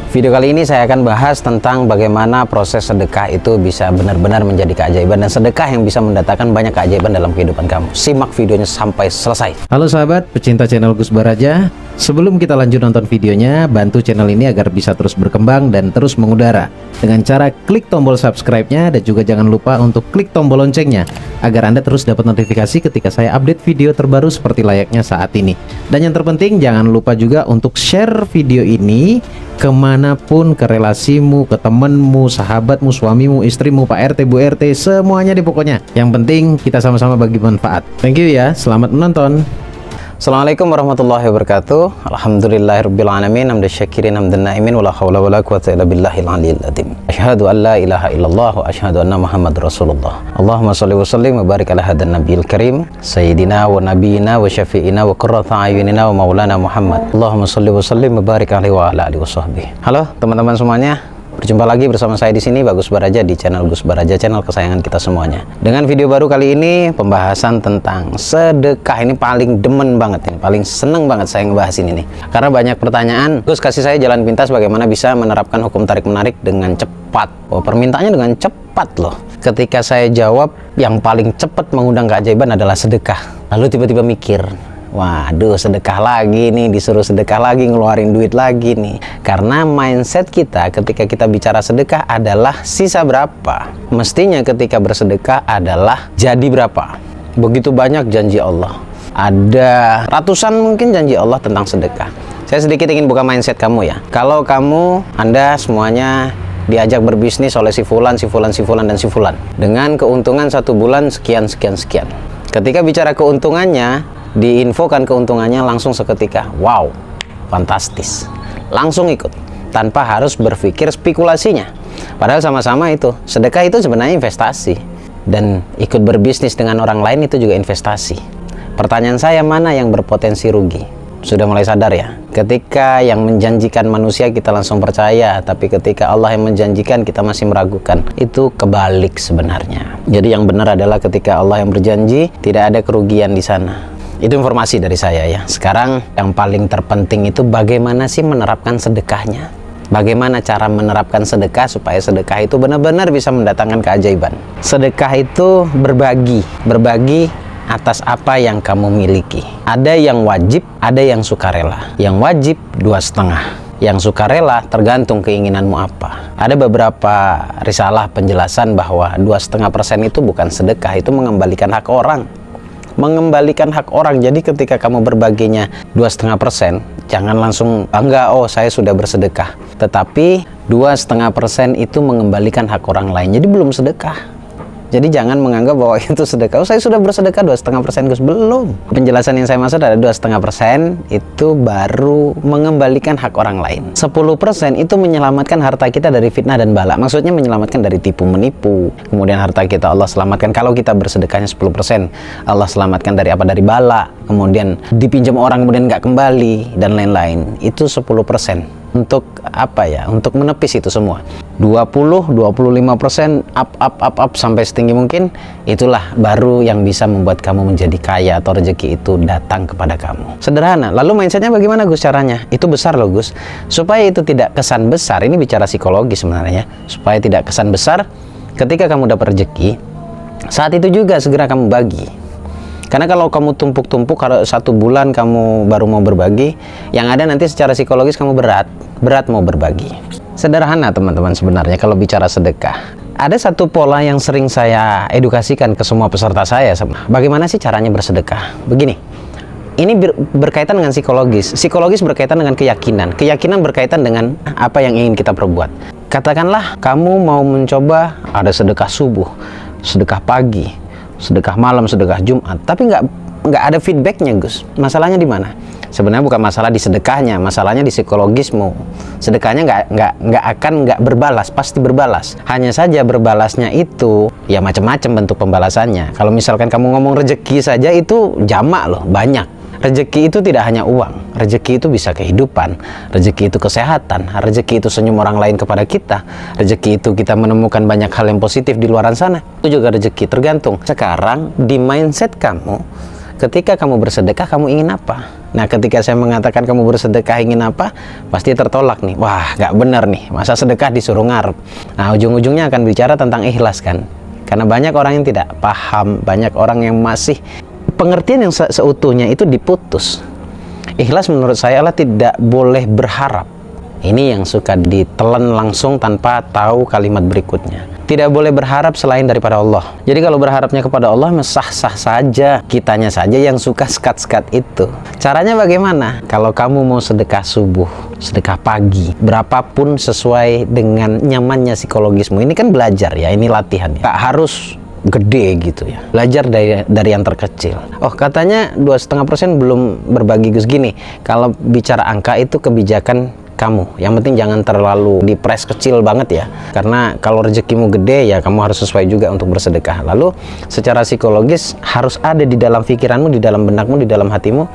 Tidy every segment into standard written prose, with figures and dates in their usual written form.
Video kali ini saya akan bahas tentang bagaimana proses sedekah itu bisa benar-benar menjadi keajaiban, dan sedekah yang bisa mendatangkan banyak keajaiban dalam kehidupan kamu. Simak videonya sampai selesai. Halo sahabat pecinta channel Gus Baraja. Sebelum kita lanjut nonton videonya, bantu channel ini agar bisa terus berkembang dan terus mengudara dengan cara klik tombol subscribe-nya, dan juga jangan lupa untuk klik tombol loncengnya agar Anda terus dapat notifikasi ketika saya update video terbaru seperti layaknya saat ini. Dan yang terpenting, jangan lupa juga untuk share video ini kemanapun, ke relasimu, ke temenmu, sahabatmu, suamimu, istrimu, Pak RT, Bu RT, semuanya deh pokoknya. Yang penting kita sama-sama bagi manfaat. Thank you ya, selamat menonton. Assalamualaikum warahmatullahi wabarakatuh. Alhamdulillahirrabbilalamin. Hamdan syakirin, hamdan na'imin, wala hawla wala quwwata illa billahil aliyyil azim. Asyhadu an la ilaha illallah wa asyhadu anna Muhammadar Rasulullah. Allahumma shalli wa sallim wa barik ala hadan nabiyil karim sayyidina wa nabiyina wa syafi'ina wa qurrata ayunina wa maulana Muhammad. Allahumma shalli wa sallim wa barik alaihi wa ala alihi wa sahbihi. Halo teman-teman semuanya. Berjumpa lagi bersama saya di sini, Gus Baraja, di channel Gus Baraja, channel kesayangan kita semuanya. Dengan video baru kali ini, pembahasan tentang sedekah. Ini paling demen banget, ini paling seneng banget saya ngebahas ini nih. Karena banyak pertanyaan, Gus kasih saya jalan pintas bagaimana bisa menerapkan hukum tarik-menarik dengan cepat. Oh, permintaannya dengan cepat loh. Ketika saya jawab, yang paling cepat mengundang keajaiban adalah sedekah. Lalu tiba-tiba mikir, waduh, sedekah lagi nih, disuruh sedekah lagi, ngeluarin duit lagi nih. Karena mindset kita ketika kita bicara sedekah adalah sisa berapa. Mestinya ketika bersedekah adalah jadi berapa. Begitu banyak janji Allah. Ada ratusan mungkin janji Allah tentang sedekah. Saya sedikit ingin buka mindset kamu ya. Kalau kamu, Anda semuanya diajak berbisnis oleh si fulan, dan si fulan, dengan keuntungan 1 bulan sekian. Ketika bicara keuntungannya, diinfokan keuntungannya langsung seketika, wow, fantastis, langsung ikut tanpa harus berpikir spekulasinya. Padahal sama-sama itu sedekah, itu sebenarnya investasi, dan ikut berbisnis dengan orang lain itu juga investasi. Pertanyaan saya, mana yang berpotensi rugi? Sudah mulai sadar ya? Ketika yang menjanjikan manusia kita langsung percaya, tapi ketika Allah yang menjanjikan kita masih meragukan. Itu kebalik sebenarnya. Jadi yang benar adalah ketika Allah yang berjanji, tidak ada kerugian di sana. Itu informasi dari saya ya. Sekarang yang paling terpenting itu bagaimana sih menerapkan sedekahnya. Bagaimana cara menerapkan sedekah supaya sedekah itu benar-benar bisa mendatangkan keajaiban. Sedekah itu berbagi atas apa yang kamu miliki. Ada yang wajib, ada yang sukarela. Yang wajib 2,5. Yang sukarela tergantung keinginanmu apa. Ada beberapa risalah penjelasan bahwa 2,5% itu bukan sedekah, itu mengembalikan hak orang. Jadi ketika kamu berbaginya 2,5%, jangan langsung enggak, oh saya sudah bersedekah. Tetapi 2,5% itu mengembalikan hak orang lain, jadi belum sedekah. Jadi jangan menganggap bahwa itu sedekah. Oh, saya sudah bersedekah 2,5%, Gus. Belum. Penjelasan yang saya maksud ada 2,5% itu baru mengembalikan hak orang lain. 10% itu menyelamatkan harta kita dari fitnah dan bala. Maksudnya menyelamatkan dari tipu menipu. Kemudian harta kita Allah selamatkan. Kalau kita bersedekahnya 10%, Allah selamatkan dari apa? Dari bala. Kemudian dipinjam orang kemudian nggak kembali dan lain-lain. Itu 10%. Untuk apa ya? Untuk menepis itu semua. 20-25% up sampai setinggi mungkin, itulah baru yang bisa membuat kamu menjadi kaya atau rezeki itu datang kepada kamu. Sederhana. Lalu mindsetnya bagaimana, Gus, caranya? Itu besar loh, Gus. Supaya itu tidak kesan besar, ini bicara psikologi sebenarnya. Supaya tidak kesan besar, ketika kamu dapat rezeki, saat itu juga segera kamu bagi. Karena kalau kamu tumpuk-tumpuk, kalau 1 bulan kamu baru mau berbagi, yang ada nanti secara psikologis kamu berat mau berbagi. Sederhana teman-teman sebenarnya kalau bicara sedekah. Ada satu pola yang sering saya edukasikan ke semua peserta saya. Bagaimana sih caranya bersedekah? Begini, ini berkaitan dengan psikologis. Psikologis berkaitan dengan keyakinan. Keyakinan berkaitan dengan apa yang ingin kita perbuat. Katakanlah kamu mau mencoba ada sedekah subuh, sedekah pagi, sedekah malam, sedekah Jumat, tapi nggak ada feedbacknya, Gus. Masalahnya di mana? Sebenarnya bukan masalah di sedekahnya, masalahnya di psikologismu. Sedekahnya nggak berbalas, pasti berbalas. Hanya saja berbalasnya itu ya macam-macam bentuk pembalasannya. Kalau misalkan kamu ngomong rezeki saja, itu jamak loh, banyak. Rezeki itu tidak hanya uang, rezeki itu bisa kehidupan, rezeki itu kesehatan, rezeki itu senyum orang lain kepada kita, rezeki itu kita menemukan banyak hal yang positif di luar sana. Itu juga rezeki, tergantung. Sekarang di mindset kamu, ketika kamu bersedekah kamu ingin apa? Nah, ketika saya mengatakan kamu bersedekah ingin apa, pasti tertolak nih. Wah, nggak benar nih, masa sedekah disuruh ngarep. Nah, ujung-ujungnya akan bicara tentang ikhlas kan, karena banyak orang yang tidak paham, banyak orang yang masih pengertian yang seutuhnya itu diputus. Ikhlas menurut saya adalah tidak boleh berharap. Ini yang suka ditelan langsung tanpa tahu kalimat berikutnya. Tidak boleh berharap selain daripada Allah. Jadi kalau berharapnya kepada Allah, sah-sah saja. Kitanya saja yang suka skat-skat itu. Caranya bagaimana? Kalau kamu mau sedekah subuh, sedekah pagi, berapapun sesuai dengan nyamannya psikologismu. Ini kan belajar ya, ini latihan ya. Gak harus gede gitu ya, belajar dari yang terkecil. Oh, katanya 2,5% belum berbagi. Gus, gini, kalau bicara angka itu kebijakan kamu, yang penting jangan terlalu dipres kecil banget ya, karena kalau rezekimu gede ya kamu harus sesuai juga untuk bersedekah. Lalu secara psikologis harus ada di dalam pikiranmu, di dalam benakmu, di dalam hatimu,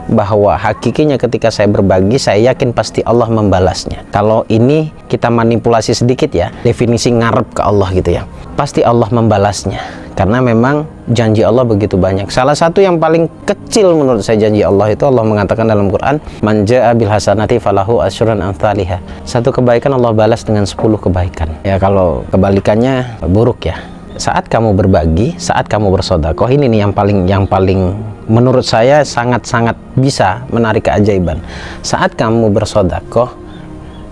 bahwa hakikinya ketika saya berbagi, saya yakin pasti Allah membalasnya. Kalau ini kita manipulasi sedikit ya, definisi ngarep ke Allah gitu ya, pasti Allah membalasnya, karena memang janji Allah begitu banyak. Salah satu yang paling kecil menurut saya janji Allah itu, Allah mengatakan dalam Quran, man jaa bil hasanati falahu asyran amsalihha. Satu kebaikan Allah balas dengan 10 kebaikan. Ya, kalau kebalikannya buruk ya. Saat kamu berbagi, saat kamu bersedekah, ini nih yang paling menurut saya sangat-sangat bisa menarik keajaiban. Saat kamu bersedekah,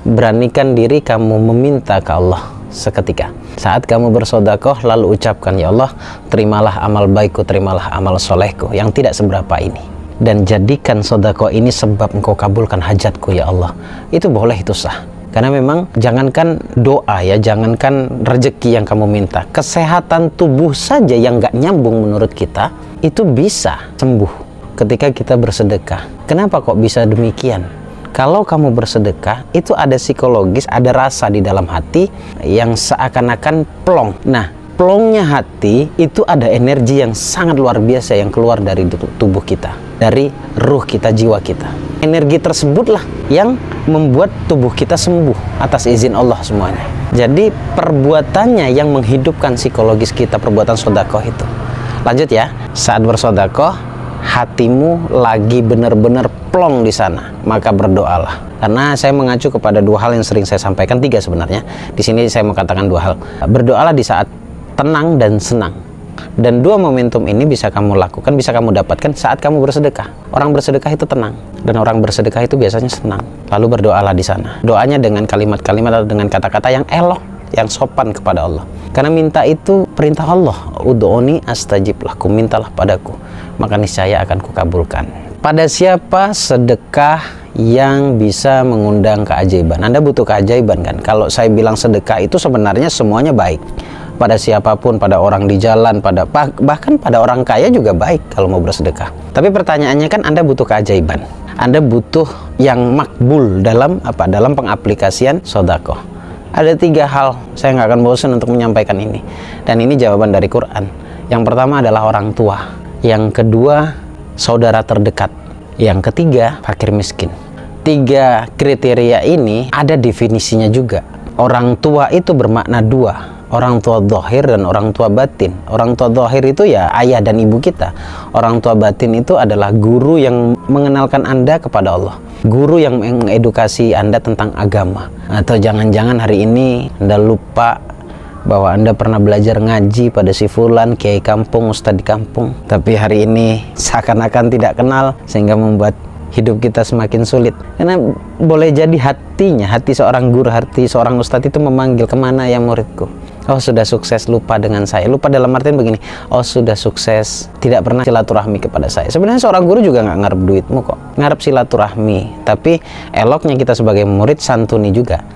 beranikan diri kamu meminta ke Allah seketika. Saat kamu bersedekah, lalu ucapkan, ya Allah, terimalah amal baikku, terimalah amal solehku yang tidak seberapa ini, dan jadikan sedekah ini sebab engkau kabulkan hajatku ya Allah. Itu boleh, itu sah. Karena memang jangankan doa ya, jangankan rezeki yang kamu minta, kesehatan tubuh saja yang gak nyambung menurut kita itu bisa sembuh ketika kita bersedekah. Kenapa kok bisa demikian? Kalau kamu bersedekah itu ada psikologis, ada rasa di dalam hati yang seakan-akan plong. Nah, plongnya hati itu ada energi yang sangat luar biasa yang keluar dari tubuh kita, dari ruh kita, jiwa kita. Energi tersebutlah yang membuat tubuh kita sembuh atas izin Allah semuanya. Jadi perbuatannya yang menghidupkan psikologis kita, perbuatan sedekah itu. Lanjut ya, saat bersedekah hatimu lagi benar-benar plong di sana, maka berdoalah. Karena saya mengacu kepada 2 hal yang sering saya sampaikan, 3 sebenarnya. Di sini saya mau katakan 2 hal. Berdoalah di saat tenang dan senang. Dan 2 momentum ini bisa kamu lakukan, bisa kamu dapatkan saat kamu bersedekah. Orang bersedekah itu tenang, dan orang bersedekah itu biasanya senang. Lalu berdoalah di sana. Doanya dengan kalimat-kalimat atau dengan kata-kata yang elok, yang sopan kepada Allah. Karena minta itu perintah Allah. Ud'uni astajib lakum, mintalah padaku, maka niscaya akan kukabulkan. Pada siapa sedekah yang bisa mengundang keajaiban? Anda butuh keajaiban kan? Kalau saya bilang sedekah itu sebenarnya semuanya baik. Pada siapapun, pada orang di jalan, bahkan pada orang kaya juga baik kalau mau bersedekah. Tapi pertanyaannya kan Anda butuh keajaiban. Anda butuh yang makbul dalam apa? Dalam pengaplikasian sedekah. Ada 3 hal, saya nggak akan bosan untuk menyampaikan ini. Dan ini jawaban dari Quran. Yang pertama adalah orang tua. Yang kedua, saudara terdekat. Yang ketiga, fakir miskin. 3 kriteria ini ada definisinya juga. Orang tua itu bermakna 2. Orang tua zahir dan orang tua batin. Orang tua zahir itu ya ayah dan ibu kita. Orang tua batin itu adalah guru yang mengenalkan Anda kepada Allah. Guru yang mengedukasi Anda tentang agama. Atau jangan-jangan hari ini Anda lupa bahwa Anda pernah belajar ngaji pada si fulan, kiai kampung, ustadz di kampung. Tapi hari ini seakan-akan tidak kenal, sehingga membuat hidup kita semakin sulit. Karena boleh jadi hati seorang guru, hati seorang ustadz itu memanggil, kemana ya muridku? Oh, sudah sukses, lupa dengan saya. Lupa dalam artian begini, oh sudah sukses, tidak pernah silaturahmi kepada saya. Sebenarnya seorang guru juga nggak ngarep duitmu kok, ngarep silaturahmi. Tapi eloknya kita sebagai murid santuni juga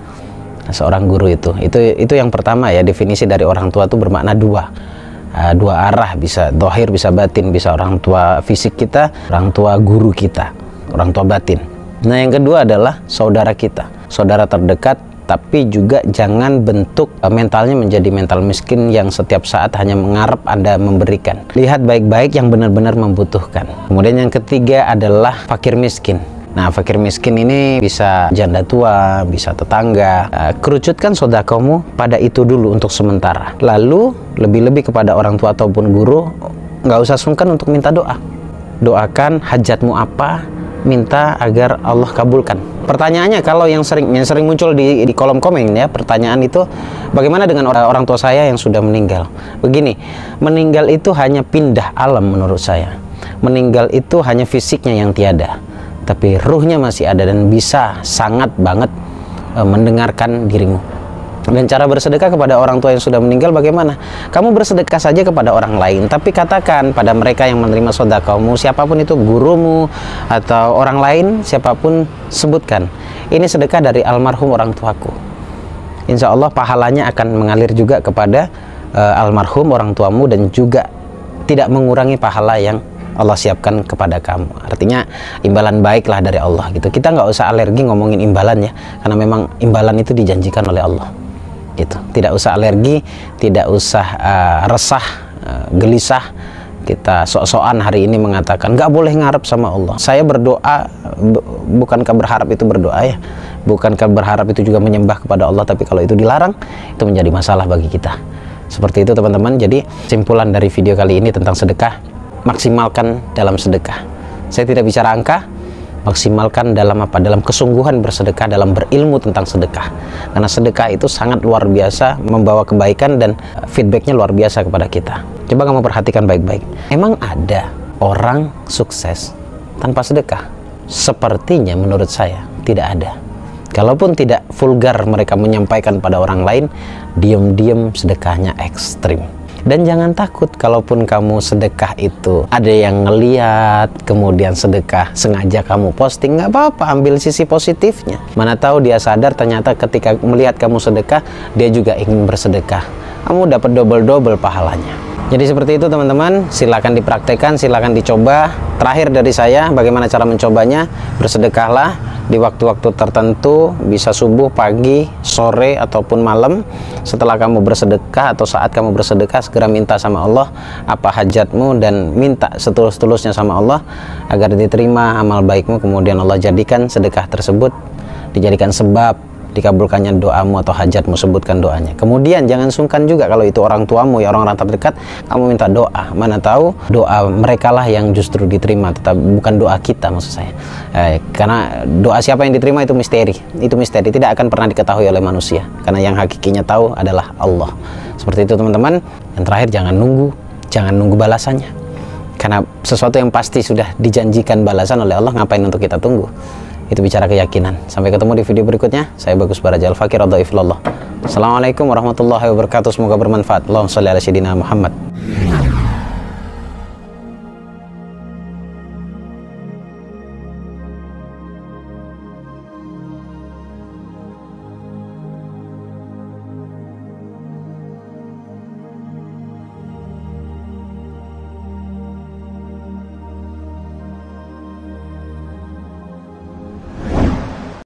seorang guru itu yang pertama ya. Definisi dari orang tua itu bermakna 2 arah, bisa zahir, bisa batin, bisa orang tua fisik kita, orang tua guru kita, orang tua batin. Nah, yang kedua adalah saudara kita, saudara terdekat. Tapi juga jangan bentuk mentalnya menjadi mental miskin yang setiap saat hanya mengharap Anda memberikan. Lihat baik-baik yang benar-benar membutuhkan. Kemudian yang ketiga adalah fakir miskin. Nah, fakir miskin ini bisa janda tua, bisa tetangga. Kerucutkan sedekahmu pada itu dulu untuk sementara. Lalu lebih-lebih kepada orang tua ataupun guru, nggak usah sungkan untuk minta doa. doakan hajatmu apa, minta agar Allah kabulkan. Pertanyaannya, kalau yang sering muncul di kolom komen ya, pertanyaan itu, bagaimana dengan orang tua saya yang sudah meninggal? Begini, meninggal itu hanya pindah alam menurut saya. Meninggal itu hanya fisiknya yang tiada, tapi ruhnya masih ada dan bisa sangat banget mendengarkan dirimu. Dan cara bersedekah kepada orang tua yang sudah meninggal bagaimana? Kamu bersedekah saja kepada orang lain, tapi katakan pada mereka yang menerima sedekahmu, siapapun itu, gurumu atau orang lain, siapapun, sebutkan, ini sedekah dari almarhum orang tuaku. Insya Allah pahalanya akan mengalir juga kepada almarhum orang tuamu dan juga tidak mengurangi pahala yang Allah siapkan kepada kamu. Artinya imbalan baiklah dari Allah gitu. Kita nggak usah alergi ngomongin imbalan ya, karena memang imbalan itu dijanjikan oleh Allah gitu. Tidak usah alergi, tidak usah resah, gelisah. Kita sok-sokan hari ini mengatakan nggak boleh ngarep sama Allah. Saya berdoa, bukankah berharap itu berdoa ya? Bukankah berharap itu juga menyembah kepada Allah? Tapi kalau itu dilarang, itu menjadi masalah bagi kita. Seperti itu teman-teman. Jadi simpulan dari video kali ini tentang sedekah, maksimalkan dalam sedekah. Saya tidak bicara angka, maksimalkan dalam apa? Dalam kesungguhan bersedekah, dalam berilmu tentang sedekah. Karena sedekah itu sangat luar biasa, membawa kebaikan dan feedbacknya luar biasa kepada kita. Coba kamu perhatikan baik-baik. Emang ada orang sukses tanpa sedekah? Sepertinya menurut saya tidak ada. Kalaupun tidak vulgar mereka menyampaikan pada orang lain, diam-diam sedekahnya ekstrim. Dan jangan takut kalaupun kamu sedekah itu ada yang ngeliat, kemudian sedekah sengaja kamu posting, nggak apa-apa, ambil sisi positifnya. Mana tahu dia sadar ternyata ketika melihat kamu sedekah, dia juga ingin bersedekah. Kamu dapat double-double pahalanya. Jadi seperti itu teman-teman, silakan dipraktekkan, silakan dicoba. Terakhir dari saya, bagaimana cara mencobanya? Bersedekahlah di waktu-waktu tertentu, bisa subuh, pagi, sore, ataupun malam. Setelah kamu bersedekah atau saat kamu bersedekah, segera minta sama Allah apa hajatmu dan minta setulus-tulusnya sama Allah agar diterima amal baikmu. Kemudian Allah jadikan sedekah tersebut dijadikan sebab dikabulkannya doamu atau hajatmu, sebutkan doanya. Kemudian jangan sungkan juga kalau itu orang tuamu ya, orang-orang terdekat, kamu minta doa. Mana tahu doa mereka lah yang justru diterima, tetapi bukan doa kita maksud saya. Karena doa siapa yang diterima itu misteri. Itu misteri, tidak akan pernah diketahui oleh manusia. Karena yang hakikinya tahu adalah Allah. Seperti itu teman-teman. Dan terakhir, jangan nunggu balasannya. Karena sesuatu yang pasti sudah dijanjikan balasan oleh Allah, ngapain untuk kita tunggu? Itu bicara keyakinan. Sampai ketemu di video berikutnya. Saya Bagus Baraja, Al-Fakir Ad-Dhaif Fillah. Assalamualaikum warahmatullahi wabarakatuh. Semoga bermanfaat. Allahumma shalli ala sayyidina Muhammad.